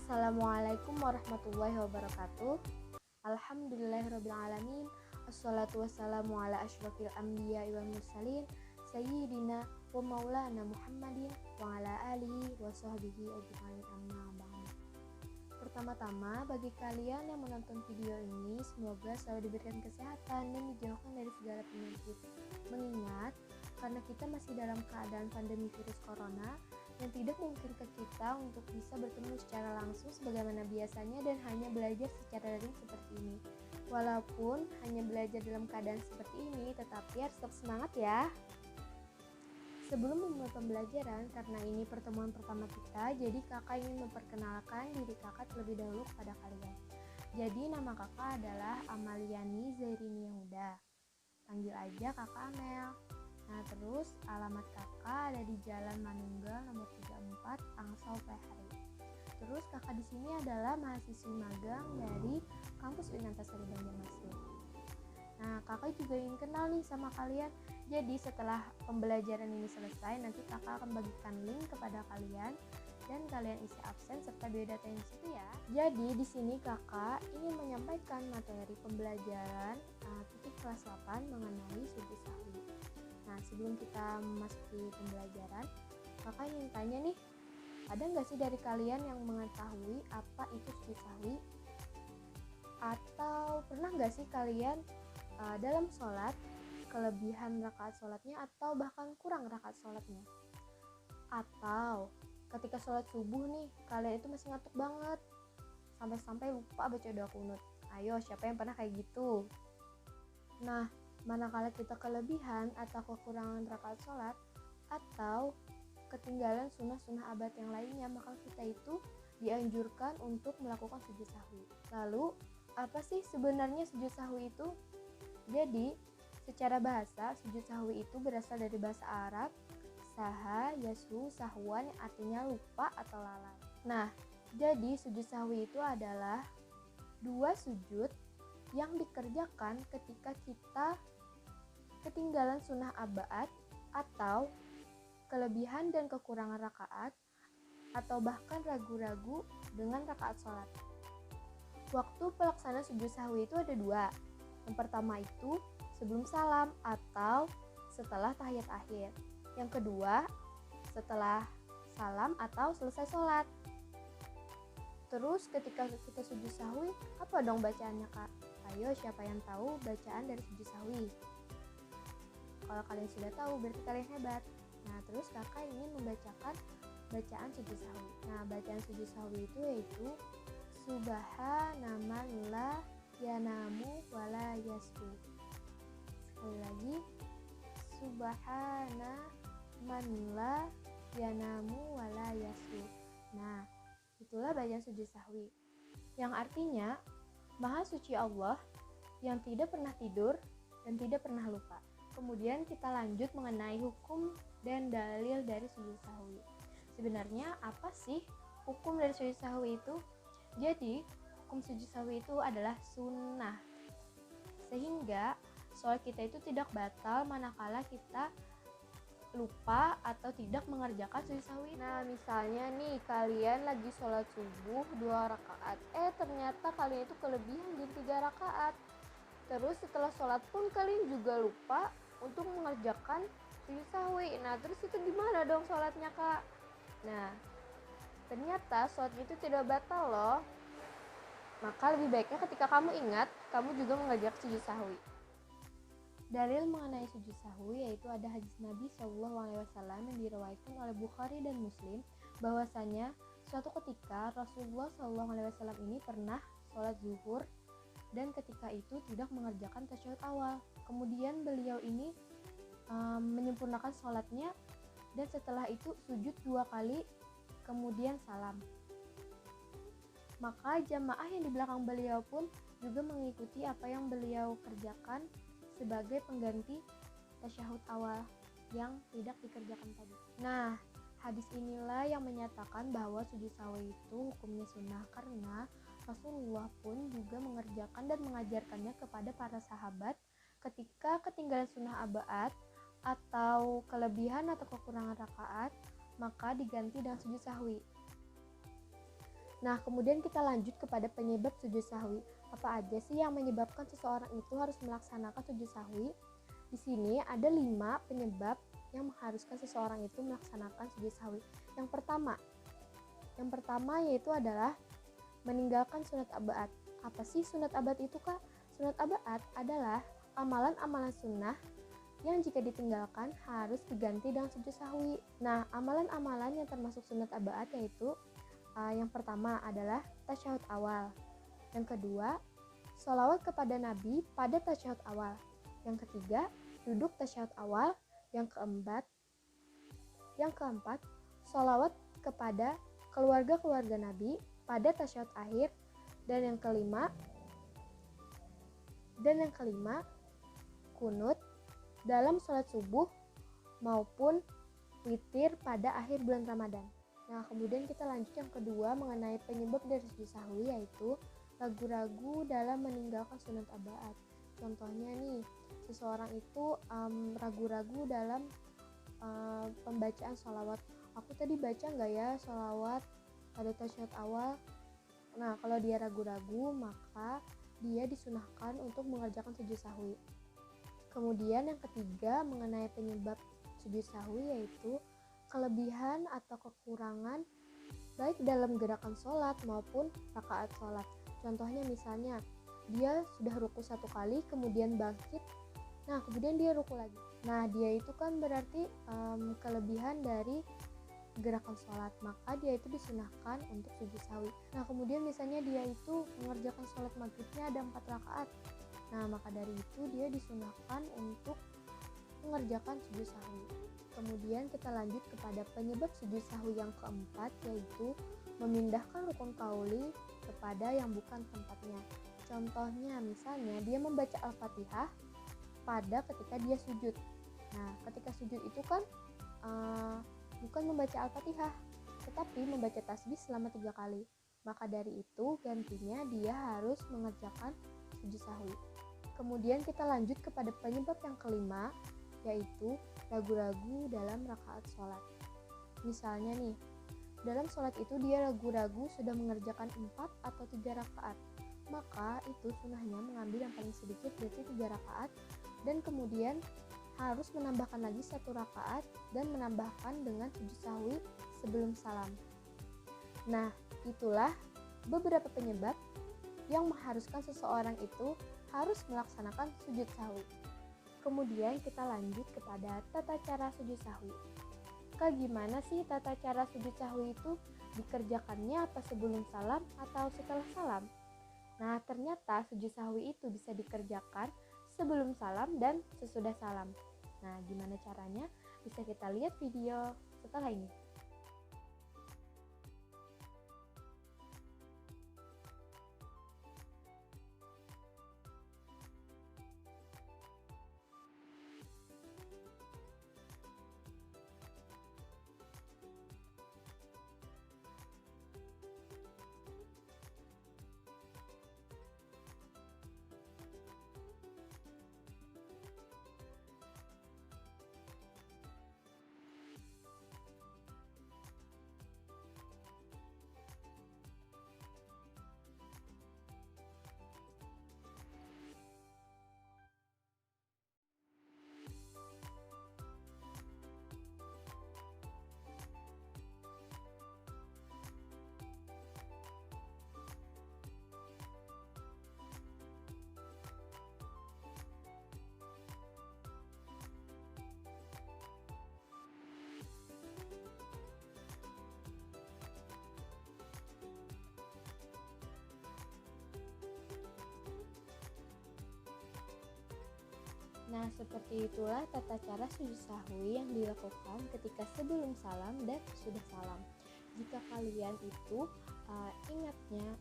Assalamualaikum warahmatullahi wabarakatuh. Alhamdulillahirrabbilalamin. Assalatu wassalamu ala asyrafil anbiya wal mursalin Sayyidina wa maulana Muhammadin wa ala alihi wa sahbihi ajma'in amma ba'du. Pertama-tama, bagi kalian yang menonton video ini, semoga selalu diberikan kesehatan dan dijauhkan dari segala penyakit. Mengingat, karena kita masih dalam keadaan pandemi virus corona yang tidak memungkinkan kita untuk bisa bertemu secara langsung sebagaimana biasanya dan hanya belajar secara daring seperti ini. Walaupun hanya belajar dalam keadaan seperti ini, tetapi harus tetap semangat ya. Sebelum memulai pembelajaran, karena ini pertemuan pertama kita, jadi kakak ingin memperkenalkan diri kakak terlebih dahulu kepada kalian. Jadi nama kakak adalah Amaliani Zairini Yahuda. Panggil aja kakak Amel. Nah, terus alamat kakak ada di Jalan Manunggal nomor 34 Angsal Pehari. Terus kakak di sini adalah mahasiswi magang dari kampus Unantasari Banjarmasin. Nah, kakak juga ingin kenal nih sama kalian. Jadi setelah pembelajaran ini selesai, nanti kakak akan bagikan link kepada kalian dan kalian isi absen serta biodata di situ ya. Jadi di sini kakak ingin menyampaikan materi pembelajaran titik kelas 8 mengenai sujud sahwi. Nah, sebelum kita memasuki pembelajaran, kakak ingin tanya nih, ada nggak sih dari kalian yang mengetahui apa itu sujud sahwi? Atau pernah nggak sih kalian dalam sholat kelebihan rakaat sholatnya atau bahkan kurang rakaat sholatnya? Atau ketika sholat subuh nih, kalian itu masih ngantuk banget sampai-sampai lupa baca doa kunut. Ayo, siapa yang pernah kayak gitu? Nah, manakala kita kelebihan atau kekurangan rakaat sholat atau ketinggalan sunnah-sunnah abad yang lainnya, maka kita itu dianjurkan untuk melakukan sujud sahwi. Lalu, apa sih sebenarnya sujud sahwi itu? Jadi, secara bahasa, sujud sahwi itu berasal dari bahasa Arab saha, yasu, sahwan, yang artinya lupa atau lalai. Nah, jadi sujud sahwi itu adalah dua sujud yang dikerjakan ketika kita ketinggalan sunnah abad atau kelebihan dan kekurangan rakaat atau bahkan ragu-ragu dengan rakaat sholat. Waktu pelaksanaan sujud sahwi itu ada dua. Yang pertama itu sebelum salam atau setelah tahiyat akhir. Yang kedua setelah salam atau selesai sholat. Terus ketika kita sujud sahwi, apa dong bacaannya kak? Ayo, siapa yang tahu bacaan dari sujud sahwi? Kalau kalian sudah tahu, berarti kalian hebat. Nah, terus kakak ingin membacakan bacaan sujud sahwi. Nah, bacaan sujud sahwi itu yaitu Subhanallah yanamu wala yasbu. Sekali lagi, Subhanallah yanamu wala yasbu. Nah, itulah bacaan sujud sahwi, yang artinya Maha suci Allah yang tidak pernah tidur dan tidak pernah lupa. Kemudian kita lanjut mengenai hukum dan dalil dari sujud sahwi. Sebenarnya apa sih hukum dari sujud sahwi itu? Jadi, hukum sujud sahwi itu adalah sunnah. Sehingga sholat kita itu tidak batal manakala kita lupa atau tidak mengerjakan sujud sahwi. Nah, misalnya nih kalian lagi sholat subuh 2 rakaat, ternyata kalian itu kelebihan jadi 3 rakaat. Terus setelah sholat pun kalian juga lupa untuk mengerjakan sujud sahwi. Nah, terus itu gimana dong sholatnya kak? Nah, ternyata sholat itu tidak batal loh. Maka lebih baiknya ketika kamu ingat, kamu juga mengerjakan sujud sahwi. Dalil mengenai sujud sahwi yaitu ada hadis Nabi SAW yang diriwayatkan oleh Bukhari dan Muslim, bahwasanya suatu ketika Rasulullah SAW ini pernah sholat zuhur dan ketika itu tidak mengerjakan tasyahud awal. Kemudian beliau ini menyempurnakan sholatnya dan setelah itu sujud 2 kali kemudian salam. Maka jamaah yang di belakang beliau pun juga mengikuti apa yang beliau kerjakan sebagai pengganti tasyahud awal yang tidak dikerjakan tadi. Nah, hadis inilah yang menyatakan bahwa sujud sahwi itu hukumnya sunnah karena Rasulullah pun juga mengerjakan dan mengajarkannya kepada para sahabat ketika ketinggalan sunnah abad atau kelebihan atau kekurangan rakaat, maka diganti dengan sujud sahwi. Nah, kemudian kita lanjut kepada penyebab sujud sahwi. Apa aja sih yang menyebabkan seseorang itu harus melaksanakan sujud sahwi? Di sini ada 5 penyebab yang mengharuskan seseorang itu melaksanakan sujud sahwi. Yang pertama yaitu adalah meninggalkan sunat abad. Apa sih sunat abad itu, Kak? Sunat abad adalah amalan-amalan sunnah yang jika ditinggalkan harus diganti dengan sujud sahwi. Nah, amalan-amalan yang termasuk sunat abad yaitu yang pertama adalah tasyahud awal. Yang kedua, sholawat kepada Nabi pada tasyahud awal. Yang ketiga, duduk tasyahud awal. Yang keempat, sholawat kepada keluarga-keluarga Nabi pada tasyahud akhir. Dan yang kelima, kunut dalam sholat subuh maupun witir pada akhir bulan Ramadan. Nah, kemudian kita lanjut yang kedua mengenai penyebab dari sujud sahwi, yaitu ragu-ragu dalam meninggalkan sunat abad. Contohnya nih, seseorang itu ragu-ragu dalam pembacaan sholawat. Aku tadi baca nggak ya sholawat pada tasyahud awal? Nah, kalau dia ragu-ragu, maka dia disunahkan untuk mengerjakan sujud sahwi. Kemudian yang ketiga mengenai penyebab sujud sahwi, yaitu kelebihan atau kekurangan baik dalam gerakan sholat maupun rakaat sholat. Contohnya misalnya dia sudah ruku 1 kali kemudian bangkit, nah kemudian dia ruku lagi. Nah, dia itu kan berarti kelebihan dari gerakan sholat, maka dia itu disunahkan untuk sujud sahwi. Nah, kemudian misalnya dia itu mengerjakan sholat maghribnya ada 4 rakaat, nah maka dari itu dia disunahkan untuk mengerjakan sujud sahwi. Kemudian kita lanjut kepada penyebab sujud sahwi yang keempat, yaitu memindahkan rukun qauli kepada yang bukan tempatnya. Contohnya misalnya dia membaca Al-Fatihah pada ketika dia sujud. Nah, ketika sujud itu kan bukan membaca Al-Fatihah, tetapi membaca tasbih selama 3 kali. Maka dari itu gantinya dia harus mengerjakan sujud sahwi. Kemudian kita lanjut kepada penyebab yang kelima, yaitu ragu-ragu dalam rakaat sholat. Misalnya nih, dalam sholat itu dia ragu-ragu sudah mengerjakan 4 atau 3 rakaat, maka itu sunahnya mengambil yang paling sedikit, berarti 3 rakaat, dan kemudian harus menambahkan lagi 1 rakaat dan menambahkan dengan sujud sahwi sebelum salam. Nah, itulah beberapa penyebab yang mengharuskan seseorang itu harus melaksanakan sujud sahwi. Kemudian kita lanjut kepada tata cara sujud sahwi. Kak, gimana sih tata cara sujud sahwi itu? Dikerjakannya apa sebelum salam atau setelah salam? Nah, ternyata sujud sahwi itu bisa dikerjakan sebelum salam dan sesudah salam. Nah, gimana caranya? Bisa kita lihat video setelah ini. Nah, seperti itulah tata cara sujud sahwi yang dilakukan ketika sebelum salam dan sesudah salam. Jika kalian itu ingatnya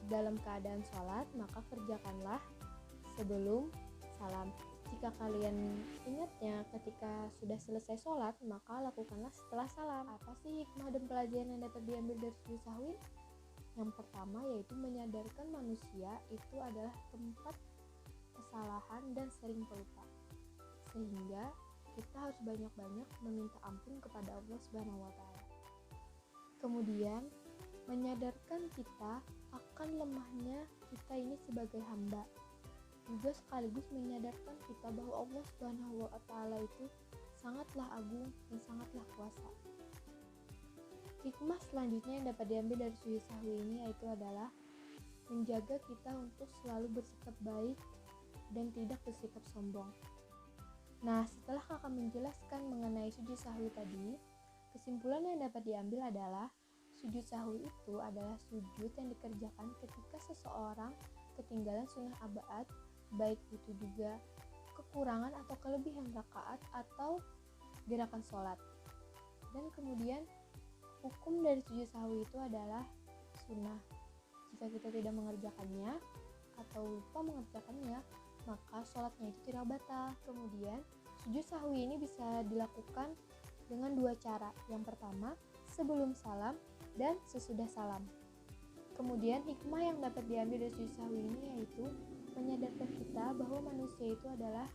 dalam keadaan sholat, maka kerjakanlah sebelum salam. Jika kalian ingatnya ketika sudah selesai sholat, maka lakukanlah setelah salam. Apa sih hikmah dan pelajaran yang dapat diambil dari sujud sahwi? Yang pertama yaitu menyadarkan manusia itu adalah tempat kesalahan dan sering pelupa, sehingga kita harus banyak-banyak meminta ampun kepada Allah Subhanahu wa Ta'ala. Kemudian menyadarkan kita akan lemahnya kita ini sebagai hamba. Juga sekaligus menyadarkan kita bahwa Allah Subhanahu wa Ta'ala itu sangatlah agung dan sangatlah kuasa. Hikmah selanjutnya yang dapat diambil dari sujud sahwi ini yaitu adalah menjaga kita untuk selalu bersikap baik dan tidak bersikap sombong. Nah, setelah kakak menjelaskan mengenai sujud sahwi tadi, kesimpulan yang dapat diambil adalah sujud sahwi itu adalah sujud yang dikerjakan ketika seseorang ketinggalan sunnah abad, baik itu juga kekurangan atau kelebihan rakaat atau gerakan sholat. Dan kemudian hukum dari sujud sahwi itu adalah sunnah. Jika kita tidak mengerjakannya atau lupa mengerjakannya, maka sholatnya itu tidak batal. Kemudian sujud sahwi ini bisa dilakukan dengan dua cara. Yang pertama, sebelum salam dan sesudah salam. Kemudian hikmah yang dapat diambil dari sujud sahwi ini yaitu menyadarkan kita bahwa manusia itu adalah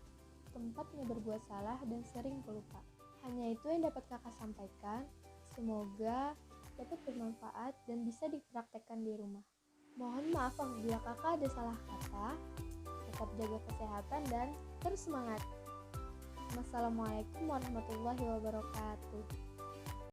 tempatnya berbuat salah dan sering pelupa. Hanya itu yang dapat kakak sampaikan. Semoga dapat bermanfaat dan bisa dipraktekkan di rumah. Mohon maaf apabila kakak ada salah kata. Tetap jaga kesehatan dan terus semangat. Wassalamualaikum warahmatullahi wabarakatuh.